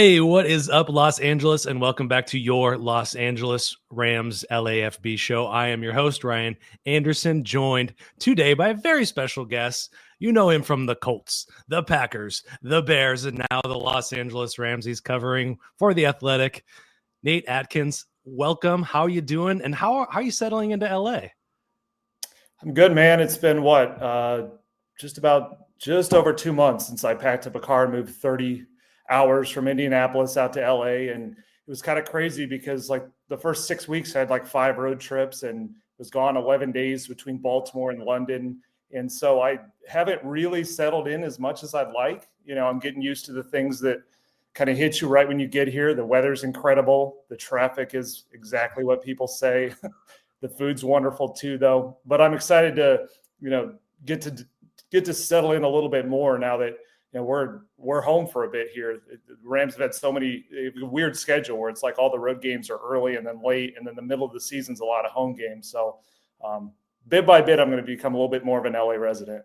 Hey, what is up, Los Angeles, and welcome back to your Los Angeles Rams LAFB show. I am your host, Ryan Anderson, joined today by a very special guest. You know him from the Colts, the Packers, the Bears, and now the Los Angeles Rams. He's covering for The Athletic. Nate Atkins, welcome. How are you doing, and how are you settling into LA? I'm good, man. It's been just over 2 months since I packed up a car and moved 30 hours from Indianapolis out to LA. And it was kind of crazy because like the first 6 weeks I had like 5 road trips and was gone 11 days between Baltimore and London. And so I haven't really settled in as much as I'd like. You know, I'm getting used to the things that kind of hit you right when you get here. The weather's incredible. The traffic is exactly what people say. The food's wonderful too, though. But I'm excited to, get to settle in a little bit more now that we're home for a bit here. The Rams have had so many weird schedule where it's like all the road games are early and then late, and then the middle of the season's a lot of home games. So bit by bit, I'm going to become a little bit more of an LA resident.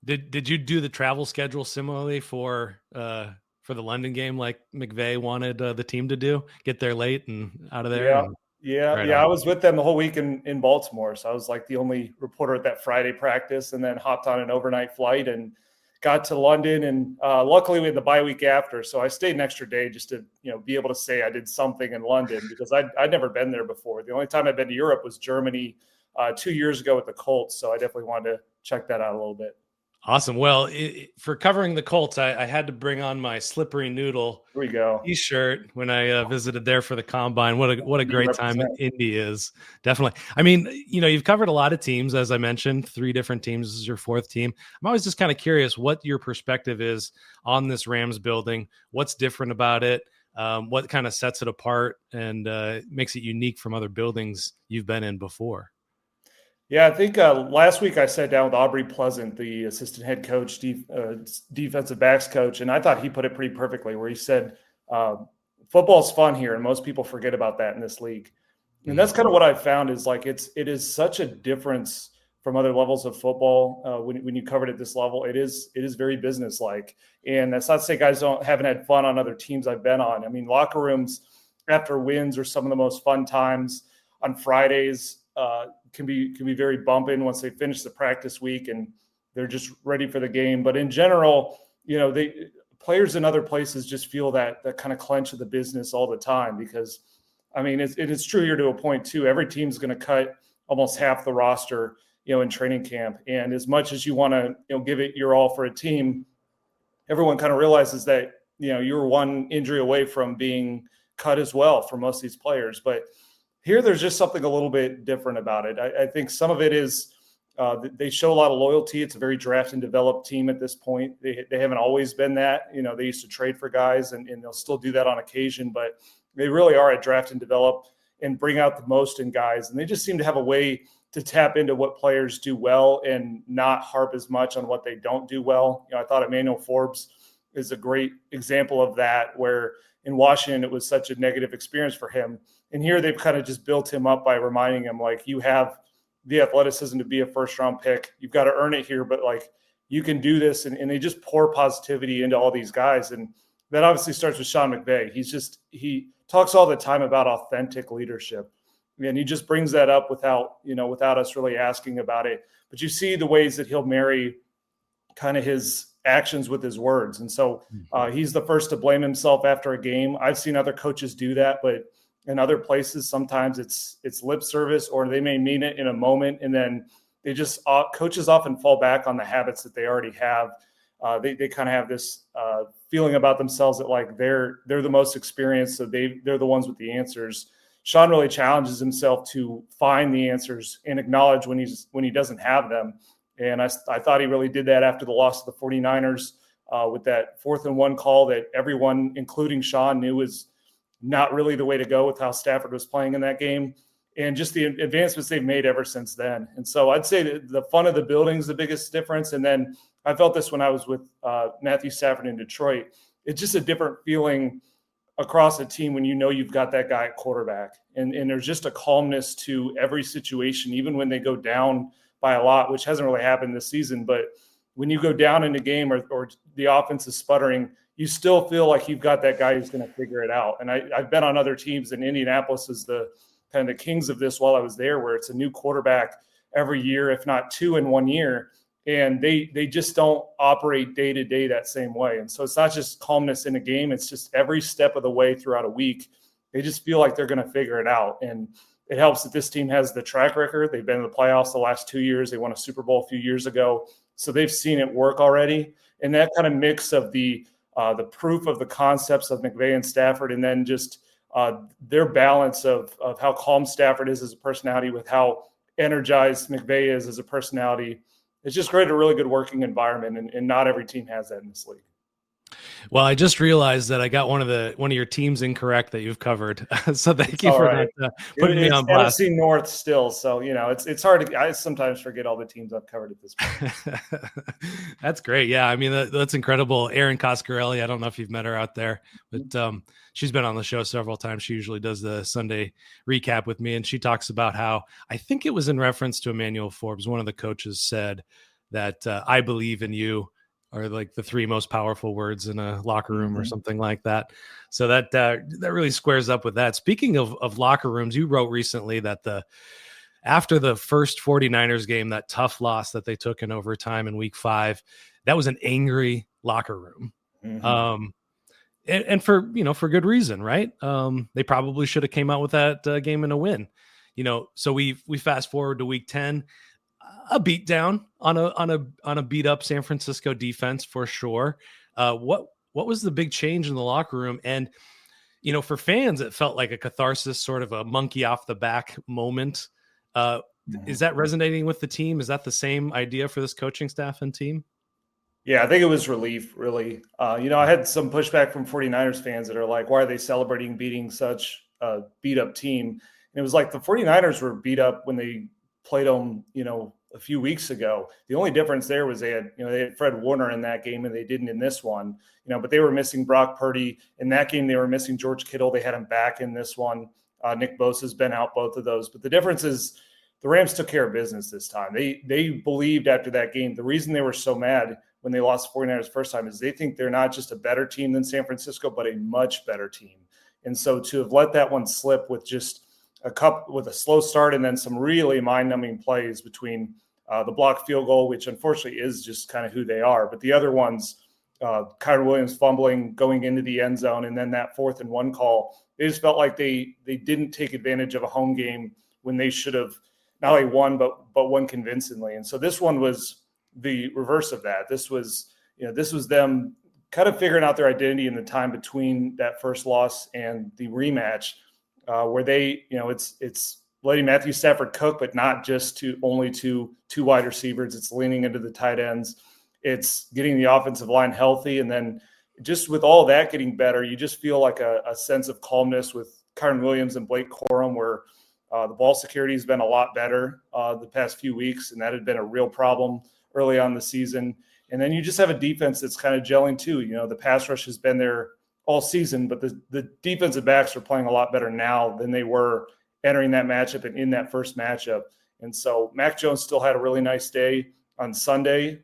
Did you do the travel schedule similarly for the London game, like McVay wanted the team to do? Get there late and out of there. Yeah. I was with them the whole week in Baltimore. So I was like the only reporter at that Friday practice, and then hopped on an overnight flight and got to London. And luckily we had the bye week after. So I stayed an extra day just to, be able to say I did something in London because I'd never been there before. The only time I'd been to Europe was Germany 2 years ago with the Colts. So I definitely wanted to check that out a little bit. Awesome. Well, for covering the Colts, I had to bring on my Slippery Noodle T-shirt when I visited there for the Combine. What a great time Indy is. Definitely. I mean, you've covered a lot of teams, as I mentioned, 3 different teams. This is your 4th team. I'm always just kind of curious what your perspective is on this Rams building. What's different about it? What kind of sets it apart and makes it unique from other buildings you've been in before? Yeah, I think last week I sat down with Aubrey Pleasant, the assistant head coach, defensive backs coach, and I thought he put it pretty perfectly where he said, football's fun here, and most people forget about that in this league. And that's kind of what I've found is like it is such a difference from other levels of football when you cover it at this level. It is very businesslike. And that's not to say guys haven't had fun on other teams I've been on. I mean, locker rooms after wins are some of the most fun times. On Fridays, can be very bumping once they finish the practice week and they're just ready for the game. But in general, players in other places just feel that kind of clench of the business all the time because, I mean, it's true here to a point too. Every team's going to cut almost half the roster, in training camp. And as much as you want to, give it your all for a team, everyone kind of realizes that, you're one injury away from being cut as well for most of these players. But here, there's just something a little bit different about it. I think some of it is they show a lot of loyalty. It's a very draft and develop team at this point. They haven't always been that. They used to trade for guys, and they'll still do that on occasion. But they really are a draft and develop and bring out the most in guys. And they just seem to have a way to tap into what players do well and not harp as much on what they don't do well. I thought Emmanuel Forbes is a great example of that, where in Washington it was such a negative experience for him. And here they've kind of just built him up by reminding him, like, you have the athleticism to be a first-round pick. You've got to earn it here, but, like, you can do this. And they just pour positivity into all these guys. And that obviously starts with Sean McVay. He talks all the time about authentic leadership. And he just brings that up without us really asking about it. But you see the ways that he'll marry kind of his actions with his words. And so he's the first to blame himself after a game. I've seen other coaches do that, but in other places, sometimes it's lip service, or they may mean it in a moment, and then they just coaches often fall back on the habits that they already have. They kind of have this feeling about themselves that like they're the most experienced, so they're the ones with the answers. Sean really challenges himself to find the answers and acknowledge when he doesn't have them. And I thought he really did that after the loss of the 49ers with that 4th and 1 call that everyone, including Sean, knew was not really the way to go with how Stafford was playing in that game, and just the advancements they've made ever since then. And so I'd say that the fun of the building is the biggest difference. And then I felt this when I was with Matthew Stafford in Detroit. It's just a different feeling across a team when you've got that guy at quarterback. And there's just a calmness to every situation, even when they go down by a lot, which hasn't really happened this season. But when you go down in a game or the offense is sputtering, you still feel like you've got that guy who's going to figure it out. And I've been on other teams, and Indianapolis is the kind of the kings of this while I was there, where it's a new quarterback every year, if not 2 in 1 year. And they just don't operate day to day that same way. And so it's not just calmness in a game. It's just every step of the way throughout a week, they just feel like they're going to figure it out. And it helps that this team has the track record. They've been in the playoffs the last 2 years. They won a Super Bowl a few years ago. So they've seen it work already. And that kind of mix of the proof of the concepts of McVay and Stafford, and then just their balance of how calm Stafford is as a personality with how energized McVay is as a personality. It's just created a really good working environment, and not every team has that in this league. Well, I just realized that I got one of your teams incorrect that you've covered. So thank you for that, putting me on blast. NFC North still, so it's hard I sometimes forget all the teams I've covered at this point. That's great. Yeah, I mean that's incredible. Erin Coscarelli, I don't know if you've met her out there, but she's been on the show several times. She usually does the Sunday recap with me, and she talks about how, I think it was in reference to Emmanuel Forbes, one of the coaches said that I believe in you are like the 3 most powerful words in a locker room or something like that. So that really squares up with that. Speaking of locker rooms, you wrote recently that after the first 49ers game, that tough loss that they took in overtime in week 5, that was an angry locker room. And for good reason, right? They probably should have came out with that game in a win. So we fast forward to week 10, a beat down on a beat up San Francisco defense for sure. What was the big change in the locker room? And for fans, it felt like a catharsis, sort of a monkey off the back moment. Is that resonating with the team? Is that the same idea for this coaching staff and team? Yeah, I think it was relief, really. I had some pushback from 49ers fans that are like, why are they celebrating beating such a beat-up team? And it was like the 49ers were beat up when they played them, a few weeks ago. The only difference there was they had Fred Warner in that game, and they didn't in this one. But they were missing Brock Purdy. In that game, they were missing George Kittle. They had him back in this one. Nick Bosa's been out both of those. But the difference is the Rams took care of business this time. They believed after that game, the reason they were so mad when they lost the 49ers first time is they think they're not just a better team than San Francisco, but a much better team. And so to have let that one slip with just with a slow start and then some really mind-numbing plays between the blocked field goal, which unfortunately is just kind of who they are, but the other ones, Kyren Williams fumbling going into the end zone, and then that 4th and 1 call, they just felt like they didn't take advantage of a home game when they should have not only won but won convincingly. And so this one was the reverse of that. This was them kind of figuring out their identity in the time between that first loss and the rematch, where they, it's letting Matthew Stafford cook, but not just only to 2 wide receivers. It's leaning into the tight ends. It's getting the offensive line healthy. And then just with all that getting better, you just feel like a sense of calmness with Kyren Williams and Blake Corum, where the ball security has been a lot better the past few weeks. And that had been a real problem early on the season. And then you just have a defense that's kind of gelling too. The pass rush has been there all season, but the defensive backs are playing a lot better now than they were entering that matchup and in that first matchup. And so Mac Jones still had a really nice day on Sunday.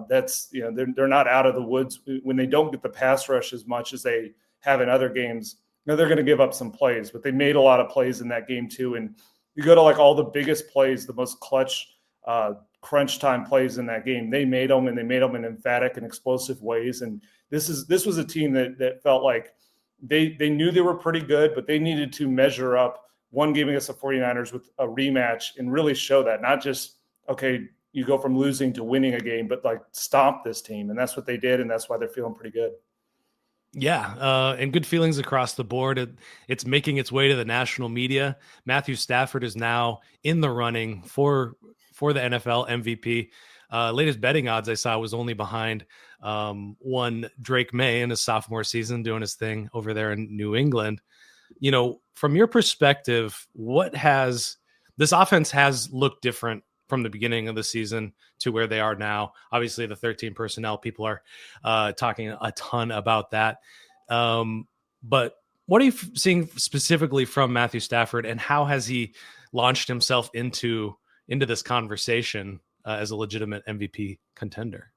That's, they're not out of the woods when they don't get the pass rush as much as they have in other games. They're going to give up some plays, but they made a lot of plays in that game too. And you go to like all the biggest plays, the most clutch crunch time plays in that game, they made them, and they made them in emphatic and explosive ways. And this was a team that felt like they knew they were pretty good, but they needed to measure up one game against the 49ers with a rematch and really show that, not just, okay, you go from losing to winning a game, but like stomp this team. And that's what they did. And that's why they're feeling pretty good. Yeah. And good feelings across the board. It's making its way to the national media. Matthew Stafford is now in the running for the NFL MVP. Latest betting odds I saw was only behind one Drake May in his sophomore season doing his thing over there in New England. From your perspective, this offense has looked different from the beginning of the season to where they are now? Obviously, the 13 personnel, people are talking a ton about that. But what are you seeing specifically from Matthew Stafford, and how has he launched himself into this conversation as a legitimate MVP contender?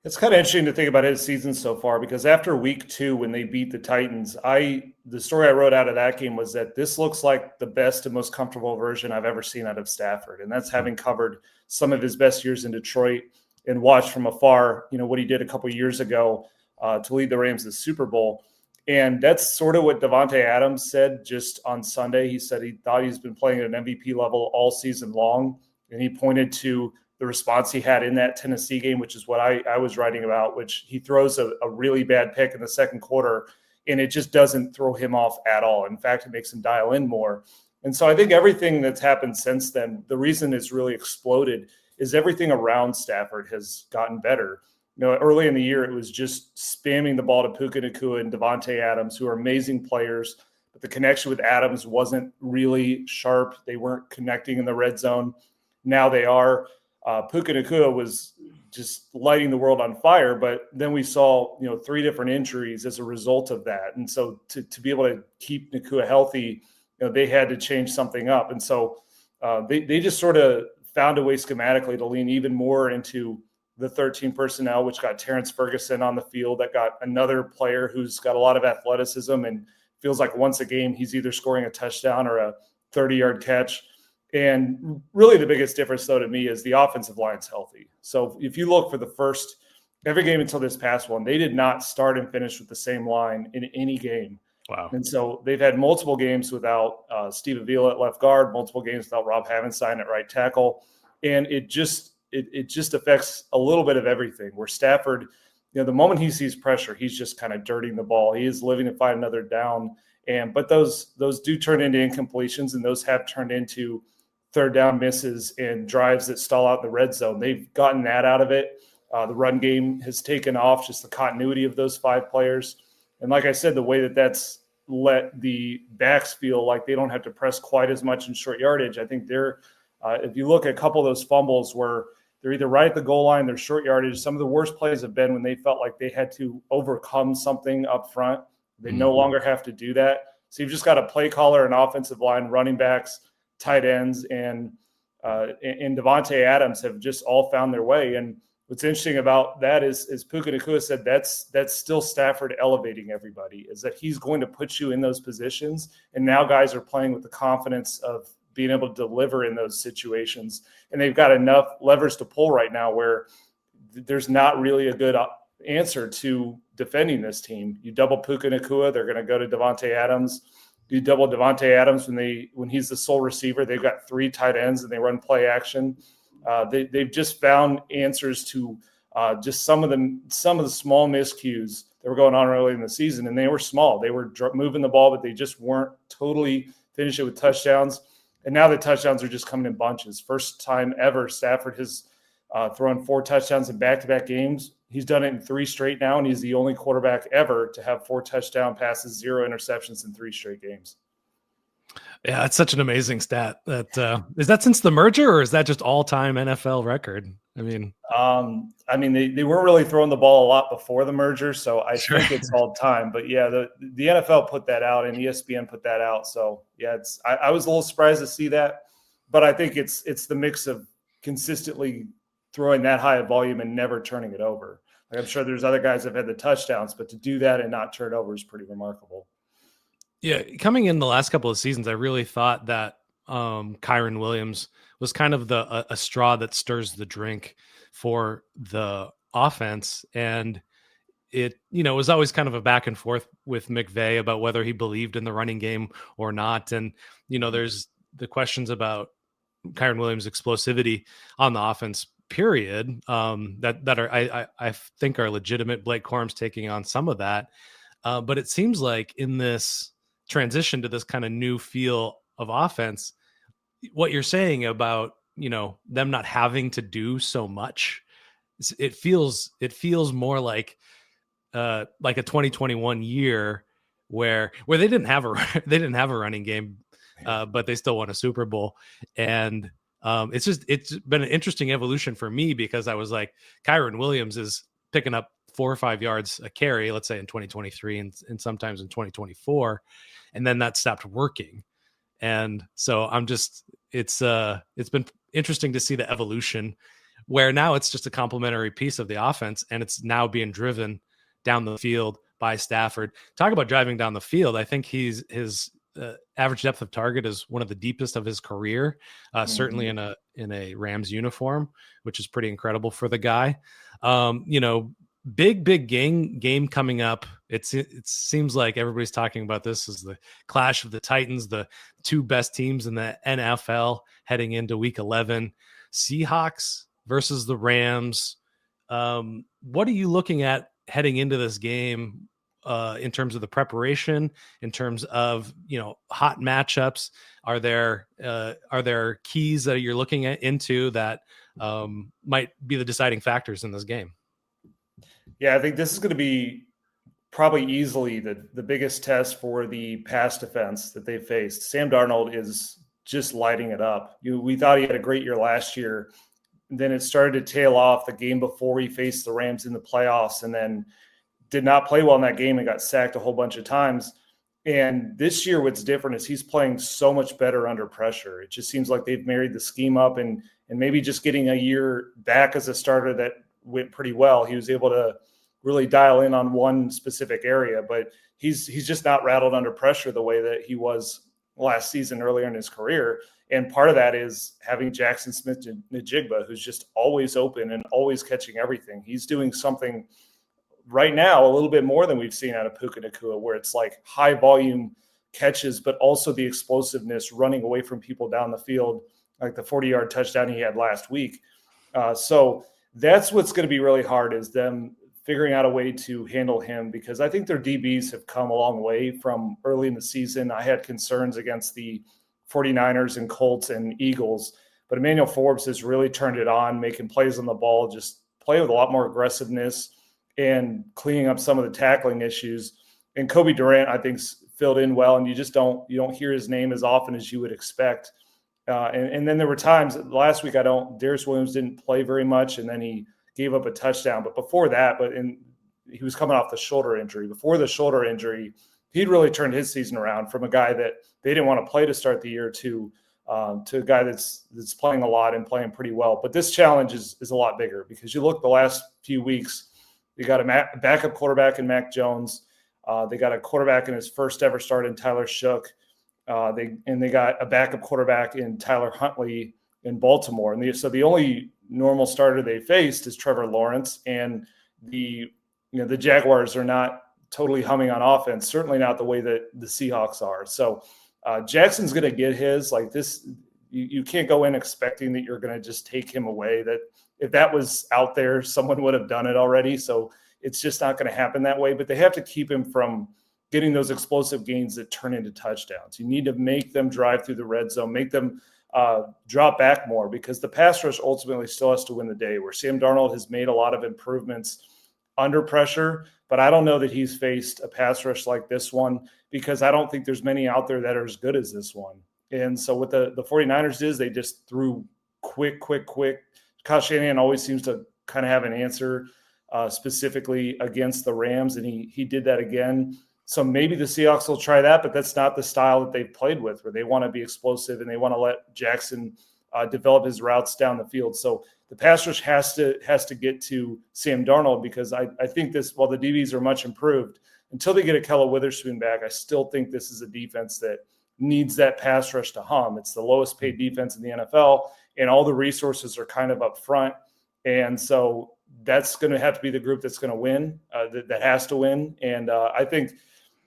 It's kind of interesting to think about his season so far, because after week 2, when they beat the Titans, the story I wrote out of that game was that this looks like the best and most comfortable version I've ever seen out of Stafford. And that's having covered some of his best years in Detroit and watched from afar, what he did a couple of years ago to lead the Rams to the Super Bowl. And that's sort of what Davante Adams said just on Sunday. He said he thought he's been playing at an MVP level all season long. And he pointed to the response he had in that Tennessee game, which is what I was writing about, which he throws a really bad pick in the second quarter, and it just doesn't throw him off at all. In fact, it makes him dial in more. And so I think everything that's happened since then, the reason it's really exploded is everything around Stafford has gotten better. Early in the year, it was just spamming the ball to Puka Nacua and Davante Adams, who are amazing players, but the connection with Adams wasn't really sharp. They weren't connecting in the red zone. Now they are. Puka Nacua was just lighting the world on fire, but then we saw 3 different injuries as a result of that. And so to be able to keep Nacua healthy, they had to change something up. And so they just sort of found a way schematically to lean even more into the 13 personnel, which got Terrence Ferguson on the field, that got another player who's got a lot of athleticism and feels like once a game he's either scoring a touchdown or a 30-yard catch. And really the biggest difference, though, to me is the offensive line's healthy. So if you look for every game until this past one, they did not start and finish with the same line in any game. Wow. And so they've had multiple games without Steve Avila at left guard, multiple games without Rob Havenstein at right tackle. And it just affects a little bit of everything, where Stafford, the moment he sees pressure, he's just kind of dirtying the ball. He is living to fight another down. But those do turn into incompletions, and those have turned into third down misses and drives that stall out in the red zone. They've gotten that out of it. The run game has taken off, just the continuity of those 5 players. And like I said, the way that's let the backs feel like they don't have to press quite as much in short yardage. I think if you look at a couple of those fumbles where they're either right at the goal line, they're short yardage. Some of the worst plays have been when they felt like they had to overcome something up front. They no longer have to do that. So you've just got a play caller, an offensive line, running backs, tight ends, and Davante Adams have just all found their way. And what's interesting about that is, as Puka Nacua said, that's still Stafford elevating everybody, is that he's going to put you in those positions. And now guys are playing with the confidence of being able to deliver in those situations. And they've got enough levers to pull right now where there's not really a good answer to defending this team. You double Puka Nacua, they're going to go to Davante Adams. You double Davante Adams when he's the sole receiver. They've got 3 tight ends and they run play action. They've just found answers to just some of the small miscues that were going on early in the season, and they were small. They were moving the ball, but they just weren't totally finishing with touchdowns. And now the touchdowns are just coming in bunches. First time ever Stafford has thrown 4 touchdowns in back-to-back games. He's done it in 3 straight now, and he's the only quarterback ever to have 4 touchdown passes, 0 interceptions in 3 straight games. Yeah, it's such an amazing stat. Is that since the merger, or is that just all-time NFL record? I mean, they weren't really throwing the ball a lot before the merger, so I think it's all time. But yeah, the NFL put that out and ESPN put that out. So yeah, I was a little surprised to see that, but I think it's the mix of consistently throwing that high of volume and never turning it over. Like, I'm sure there's other guys that have had the touchdowns, but to do that and not turn it over is pretty remarkable. Yeah, coming in the last couple of seasons, I really thought that Kyren Williams was kind of a straw that stirs the drink for the offense. And it was always kind of a back and forth with McVay about whether he believed in the running game or not. And, there's the questions about Kyren Williams' explosivity on the offense, period, that are, I think are legitimate. Blake Corum's taking on some of that. But it seems like in this transition to this kind of new feel of offense, what you're saying about, them not having to do so much, it feels more like a 2021 year where they didn't have a running game, but they still won a Super Bowl. And it's been an interesting evolution for me, because I was like, Kyren Williams is picking up 4 or 5 yards a carry, let's say in 2023 and sometimes in 2024. And then that stopped working. And so it's been interesting to see the evolution where now it's just a complementary piece of the offense, and it's now being driven down the field by Stafford. Talk about driving down the field. I think his average depth of target is one of the deepest of his career, certainly in a Rams uniform, which is pretty incredible for the guy. Big game coming up. It seems like everybody's talking about this as the clash of the Titans, the two best teams in the NFL heading into week 11. Seahawks versus the Rams. What are you looking at heading into this game in terms of the preparation, in terms of, hot matchups? Are there keys that you're looking into that might be the deciding factors in this game? Yeah, I think this is going to be probably easily the biggest test for the pass defense that they faced. Sam Darnold is just lighting it up. We thought he had a great year last year. Then it started to tail off the game before he faced the Rams in the playoffs, and then did not play well in that game and got sacked a whole bunch of times. And this year, what's different is he's playing so much better under pressure. It just seems like they've married the scheme up, and maybe just getting a year back as a starter that went pretty well. He was able to really dial in on one specific area, but he's just not rattled under pressure the way that he was last season earlier in his career. And part of that is having Jackson Smith-Njigba, who's just always open and always catching everything. He's doing something right now a little bit more than we've seen out of Puka Nacua, where it's like high volume catches, but also the explosiveness running away from people down the field, like the 40-yard touchdown he had last week. So that's what's going to be really hard, is them figuring out a way to handle him, because I think their DBs have come a long way from early in the season. I had concerns against the 49ers and Colts and Eagles, but Emmanuel Forbes has really turned it on, making plays on the ball, just play with a lot more aggressiveness and cleaning up some of the tackling issues. And Kobe Durant, I think, filled in well, and you don't hear his name as often as you would expect. And then there were times last week Darius Williams didn't play very much, and then he gave up a touchdown. But before that, he was coming off the shoulder injury. Before the shoulder injury, he'd really turned his season around from a guy that they didn't want to play to start the year to a guy that's playing a lot and playing pretty well. But this challenge is a lot bigger, because you look the last few weeks, you got a backup quarterback in Mac Jones. They got a quarterback in his first ever start in Tyler Shook. They got a backup quarterback in Tyler Huntley in Baltimore. So the only normal starter they faced is Trevor Lawrence, and the Jaguars are not totally humming on offense, certainly not the way that the Seahawks are. So Jackson's going to get his. Like this, you can't go in expecting that you're going to just take him away. That if that was out there, someone would have done it already. So it's just not going to happen that way. But they have to keep him from getting those explosive gains that turn into touchdowns. You need to make them drive through the red zone, make them drop back more, because the pass rush ultimately still has to win the day, where Sam Darnold has made a lot of improvements under pressure, but I don't know that he's faced a pass rush like this one, because I don't think there's many out there that are as good as this one. And so what the 49ers is, they just threw quick. Kyle Shanahan always seems to kind of have an answer specifically against the Rams, and he did that again. So maybe the Seahawks will try that, but that's not the style that they've played with, where they want to be explosive and they want to let Jackson develop his routes down the field. So the pass rush has to get to Sam Darnold, because I think this, while the DBs are much improved, until they get a Kella Witherspoon back, I still think this is a defense that needs that pass rush to hum. It's the lowest paid defense in the NFL, and all the resources are kind of up front. And so that's going to have to be the group that's going to win, that has to win. And I think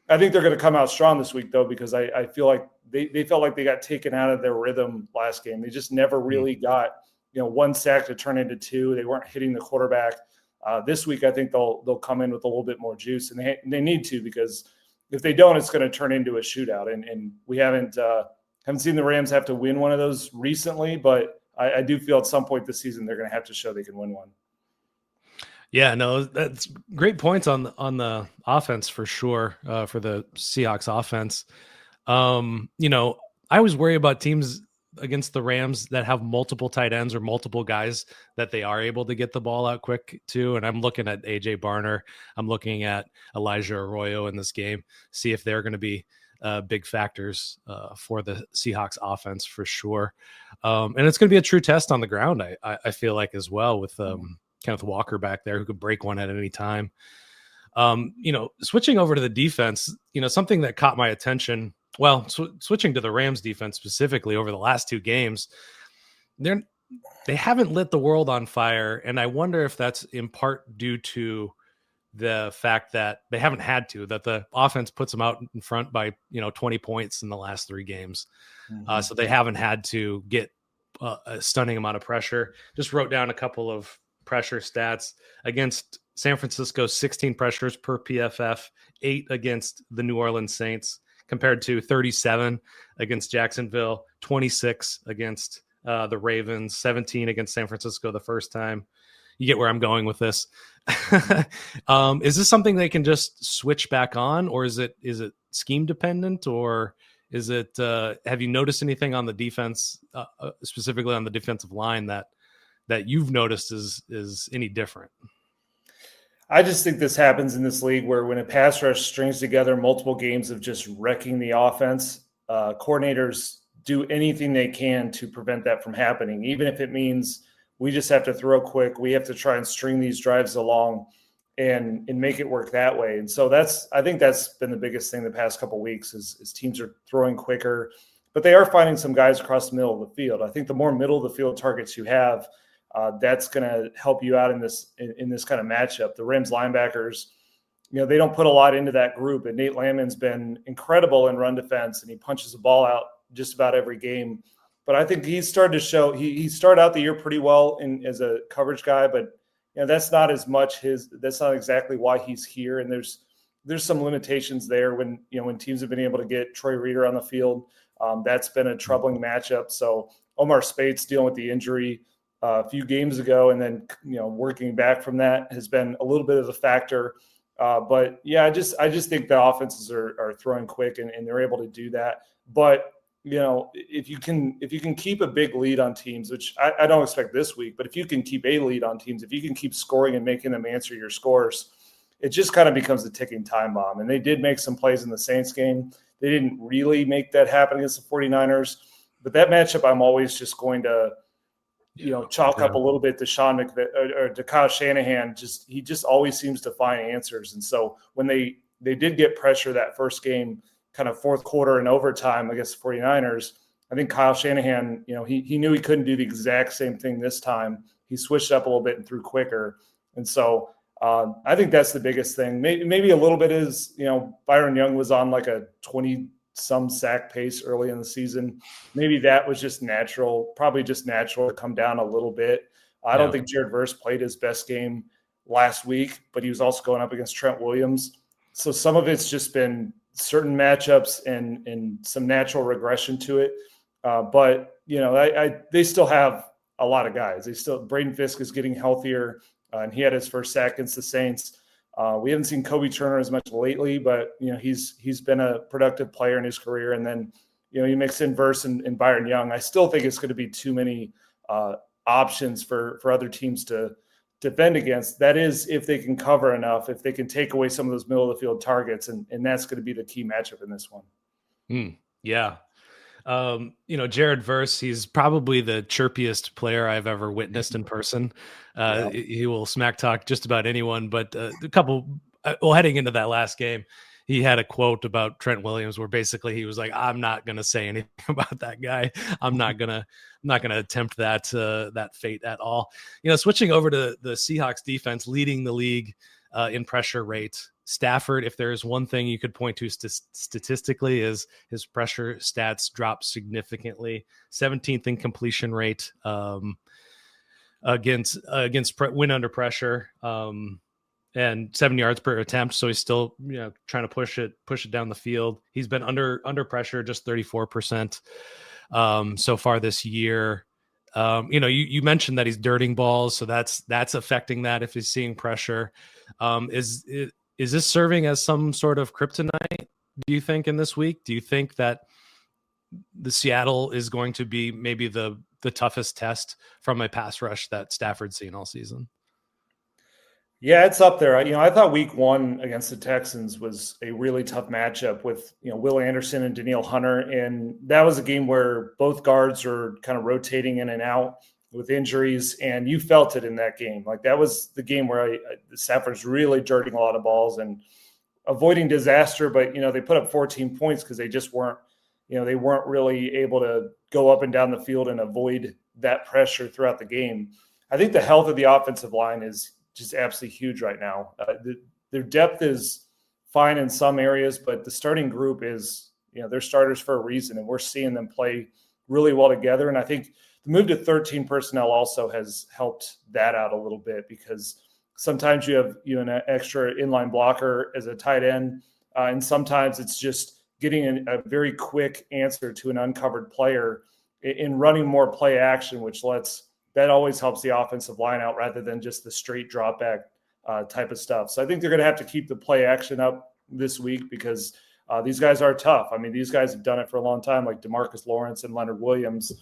they're going to come out strong this week, though, because I feel like they felt like they got taken out of their rhythm last game. They just never really got one sack to turn into two. They weren't hitting the quarterback. This week, I think they'll come in with a little bit more juice, and they need to, because if they don't, it's going to turn into a shootout. And we haven't seen the Rams have to win one of those recently, but I do feel at some point this season they're going to have to show they can win one. Yeah, no, that's great points on the offense for sure, for the Seahawks offense. I always worry about teams against the Rams that have multiple tight ends or multiple guys that they are able to get the ball out quick to. And I'm looking at AJ Barner. I'm looking at Elijah Arroyo in this game, see if they're going to be big factors for the Seahawks offense for sure. And it's going to be a true test on the ground, I feel like, as well, with Kenneth Walker back there who could break one at any time. Switching over to the defense, something that caught my attention, switching to the Rams defense specifically over the last two games, they haven't lit the world on fire. And I wonder if that's in part due to the fact that they haven't had to, that the offense puts them out in front by, 20 points in the last three games. So they haven't had to get a stunning amount of pressure. Just wrote down a couple of pressure stats against San Francisco: 16 pressures per PFF, 8 against the New Orleans Saints, compared to 37 against Jacksonville, 26 against the Ravens, 17 against San Francisco the first time. You get where I'm going with this. Is this something they can just switch back on, or is it scheme dependent, or is it, have you noticed anything on the defense, specifically on the defensive line that you've noticed is any different? I just think this happens in this league where when a pass rush strings together multiple games of just wrecking the offense, coordinators do anything they can to prevent that from happening, even if it means we just have to throw quick. We have to try and string these drives along and make it work that way. And so I think that's been the biggest thing the past couple of weeks is teams are throwing quicker, but they are finding some guys across the middle of the field. I think the more middle of the field targets you have, that's going to help you out in this kind of matchup. The Rams linebackers, they don't put a lot into that group, and Nate Landman's been incredible in run defense, and he punches the ball out just about every game. But I think he's started to show he started out the year pretty well as a coverage guy, but that's not as much that's not exactly why he's here. And there's some limitations there when teams have been able to get Troy Reeder on the field. That's been a troubling matchup. So Omar Spates dealing with the injury a few games ago, and then working back from that has been a little bit of a factor. But yeah, I just think the offenses are throwing quick and they're able to do that. But if you can keep a big lead on teams, which I don't expect this week, but if you can keep a lead on teams, if you can keep scoring and making them answer your scores, it just kind of becomes a ticking time bomb. And they did make some plays in the Saints game. They didn't really make that happen against the 49ers, but that matchup I'm always just going to chalk up a little bit to Sean McVay or to Kyle Shanahan. He just always seems to find answers. And so when they did get pressure that first game, kind of fourth quarter and overtime against the 49ers, I think Kyle Shanahan, he knew he couldn't do the exact same thing this time. He switched up a little bit and threw quicker. And so I think that's the biggest thing. Maybe a little bit is, Byron Young was on like a 20-some sack pace early in the season. Maybe that was just natural to come down a little bit. I don't think Jared Verse played his best game last week, but he was also going up against Trent Williams. So some of it's just been certain matchups and some natural regression to it. But they still have a lot of guys. Braden Fiske is getting healthier, and he had his first sack against the Saints. We haven't seen Kobe Turner as much lately, but he's been a productive player in his career. And then you mix in Verse and Byron Young. I still think it's going to be too many options for other teams to defend against. That is, if they can cover enough, if they can take away some of those middle of the field targets, and that's going to be the key matchup in this one. Yeah. Jared Verse, he's probably the chirpiest player I've ever witnessed in person. He will smack talk just about anyone, but heading into that last game, he had a quote about Trent Williams where basically he was like, I'm not going to say anything about that guy. I'm not going to attempt that fate at all. Switching over to the Seahawks defense, leading the league in pressure rate. Stafford, if there's one thing you could point to statistically, is his pressure stats dropped significantly. 17th in completion rate against win under pressure, and 7 yards per attempt. So he's still trying to push it down the field. He's been under pressure just 34% so far this year. You mentioned that he's dirting balls, so that's affecting that if he's seeing pressure. Is this serving as some sort of kryptonite, do you think, in this week? Do you think that the Seattle is going to be maybe the toughest test from a pass rush that Stafford's seen all season? Yeah, it's up there. I thought week 1 against the Texans was a really tough matchup with, Will Anderson and Danielle Hunter. And that was a game where both guards are kind of rotating in and out with injuries. And you felt it in that game. Like that was the game where Stafford's really dirting a lot of balls and avoiding disaster. But, they put up 14 points because they just weren't, they weren't really able to go up and down the field and avoid that pressure throughout the game. I think the health of the offensive line is just absolutely huge right now. Their depth is fine in some areas, but the starting group is, they're starters for a reason, and we're seeing them play really well together. And I think the move to 13 personnel also has helped that out a little bit, because sometimes you have an extra inline blocker as a tight end, and sometimes it's just getting a very quick answer to an uncovered player in running more play action, which that always helps the offensive line out rather than just the straight drop back type of stuff. So I think they're going to have to keep the play action up this week, because these guys are tough. I mean, these guys have done it for a long time, like DeMarcus Lawrence and Leonard Williams.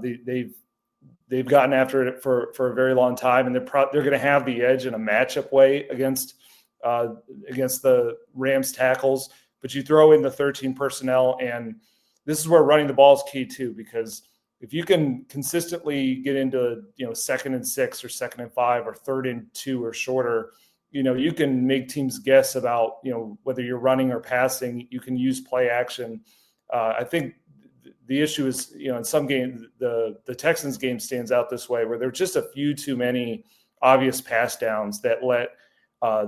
They've gotten after it for a very long time, and they're going to have the edge in a matchup way against the Rams tackles. But you throw in the 13 personnel, and this is where running the ball is key too, because if you can consistently get into, 2nd and 6 or 2nd and 5 or 3rd and 2 or shorter, you can make teams guess about, whether you're running or passing. You can use play action. I think the issue is, in some games, the Texans game stands out this way, where there are just a few too many obvious pass downs that let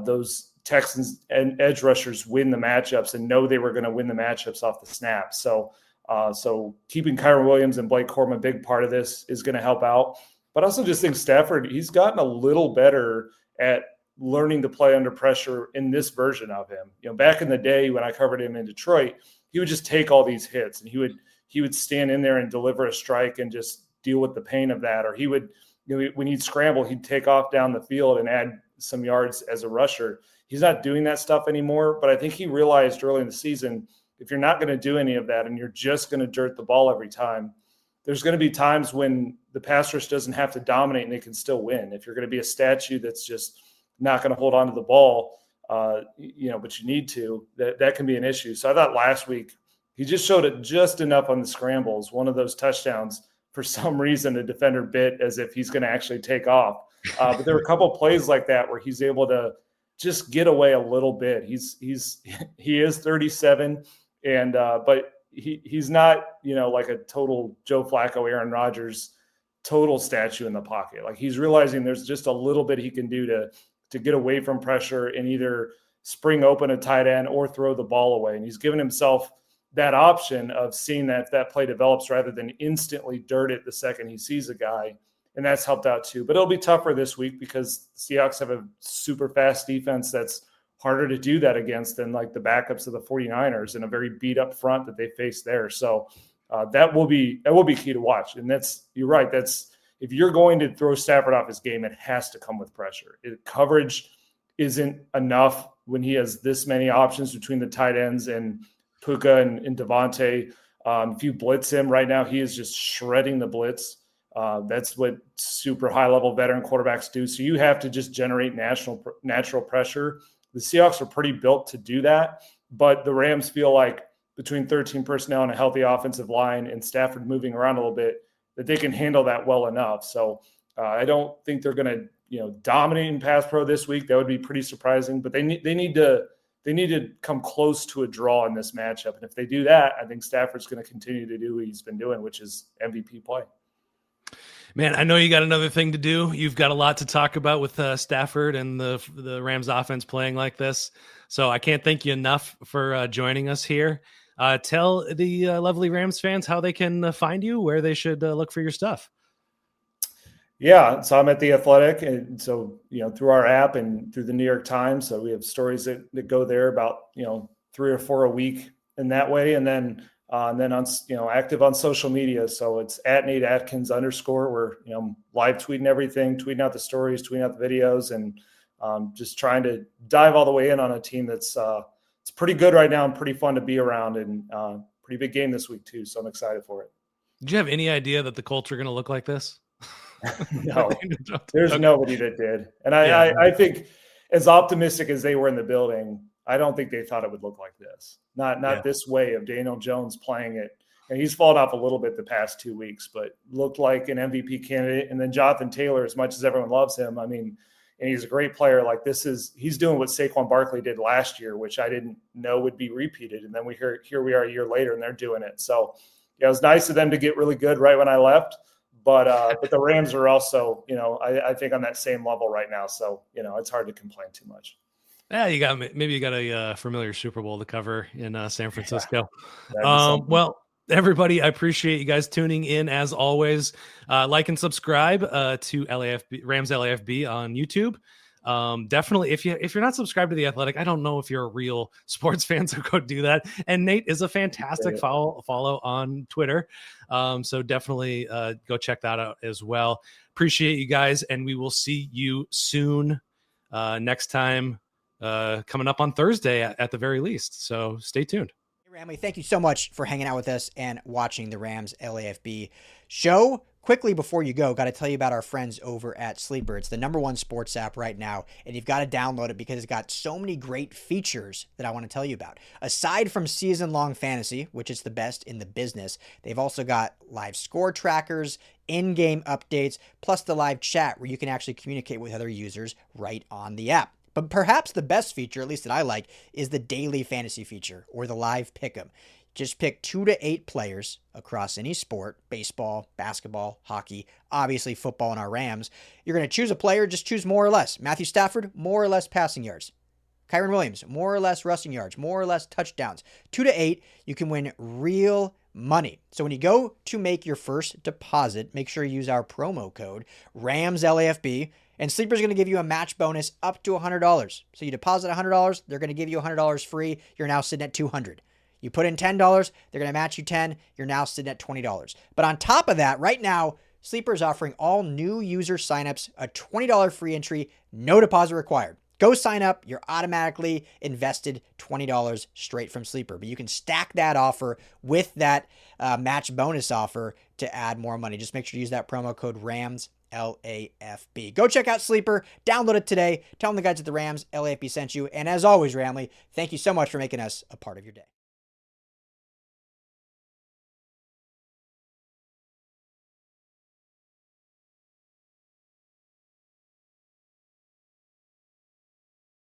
those Texans and edge rushers win the matchups and know they were going to win the matchups off the snap. So keeping Kyren Williams and Blake Corum a big part of this is going to help out. But I also just think Stafford, he's gotten a little better at learning to play under pressure in this version of him. Back in the day when I covered him in Detroit, he would just take all these hits, and he would stand in there and deliver a strike and just deal with the pain of that. Or he would, when he'd scramble, he'd take off down the field and add some yards as a rusher. He's not doing that stuff anymore, but I think he realized early in the season, if you're not going to do any of that and you're just going to dirt the ball every time, there's going to be times when the pass rush doesn't have to dominate and they can still win. If you're going to be a statue that's just not going to hold on to the ball, but you need to, that can be an issue. So I thought last week he just showed it just enough on the scrambles. One of those touchdowns, for some reason, the defender bit as if he's going to actually take off. But there were a couple of plays like that where he's able to just get away a little bit. He is 37. But he's not, like a total Joe Flacco, Aaron Rodgers, total statue in the pocket. Like he's realizing there's just a little bit he can do to get away from pressure and either spring open a tight end or throw the ball away. And he's given himself that option of seeing that play develops rather than instantly dirt it the second he sees a guy. And that's helped out too. But it'll be tougher this week because the Seahawks have a super fast defense that's harder to do that against than like the backups of the 49ers and a very beat up front that they face there. So that will be key to watch. And you're right. If you're going to throw Stafford off his game, it has to come with pressure. Coverage isn't enough when he has this many options between the tight ends and Puka and Davante. If you blitz him right now, he is just shredding the blitz. That's what super high level veteran quarterbacks do. So you have to just generate natural pressure. The Seahawks are pretty built to do that, but the Rams feel like between 13 personnel and a healthy offensive line and Stafford moving around a little bit, that they can handle that well enough. So I don't think they're going to, dominate in pass pro this week. That would be pretty surprising, but they need to come close to a draw in this matchup. And if they do that, I think Stafford's going to continue to do what he's been doing, which is MVP play. Man, I know you got another thing to do. You've got a lot to talk about with Stafford and the Rams offense playing like this. So I can't thank you enough for joining us here. Tell the lovely Rams fans how they can find you, where they should look for your stuff. Yeah, so I'm at The Athletic, and so, through our app and through the New York Times. So we have stories that go there about, 3 or 4 a week in that way. And then on, active on social media. So it's @NateAtkins_. We're, live tweeting everything, tweeting out the stories, tweeting out the videos, and just trying to dive all the way in on a team that's it's pretty good right now and pretty fun to be around, and pretty big game this week too. So I'm excited for it. Did you have any idea that the Colts are going to look like this? No, there's nobody that did. And I think as optimistic as they were in the building, I don't think they thought it would look like this. Not this way of Daniel Jones playing it. And he's fallen off a little bit the past 2 weeks, but looked like an MVP candidate. And then Jonathan Taylor, as much as everyone loves him, I mean, and he's a great player. Like he's doing what Saquon Barkley did last year, which I didn't know would be repeated. And then here we are a year later and they're doing it. So yeah, it was nice of them to get really good right when I left. But the Rams are also, I think on that same level right now. So, it's hard to complain too much. Yeah, maybe you got a familiar Super Bowl to cover in San Francisco. Well, everybody, I appreciate you guys tuning in as always. Like and subscribe to LAFB, Rams LAFB on YouTube. Definitely, if you're not subscribed to The Athletic, I don't know if you're a real sports fan, so go do that. And Nate is a fantastic follow on Twitter. So definitely go check that out as well. Appreciate you guys, and we will see you soon next time coming up on Thursday at the very least. So stay tuned. Hey, Ramley, thank you so much for hanging out with us and watching the Rams LAFB show. Quickly before you go, got to tell you about our friends over at Sleeper. It's the #1 sports app right now, and you've got to download it because it's got so many great features that I want to tell you about. Aside from season-long fantasy, which is the best in the business, they've also got live score trackers, in-game updates, plus the live chat where you can actually communicate with other users right on the app. But perhaps the best feature, at least that I like, is the daily fantasy feature or the live pick'em. Just pick 2 to 8 players across any sport, baseball, basketball, hockey, obviously football and our Rams. You're going to choose a player, just choose more or less. Matthew Stafford, more or less passing yards. Kyren Williams, more or less rushing yards, more or less touchdowns. 2 to 8, you can win real money. So when you go to make your first deposit, make sure you use our promo code RAMSLAFB, and Sleeper's going to give you a match bonus up to $100. So you deposit $100, they're going to give you $100 free. You're now sitting at $200. You put in $10, they're going to match you $10. You're now sitting at $20. But on top of that, right now, Sleeper is offering all new user signups a $20 free entry, no deposit required. Go sign up. You're automatically invested $20 straight from Sleeper. But you can stack that offer with that match bonus offer to add more money. Just make sure to use that promo code RAMSLAFB. Go check out Sleeper. Download it today. Tell them the guys at the Rams LAFB sent you. And as always, Ramley, thank you so much for making us a part of your day.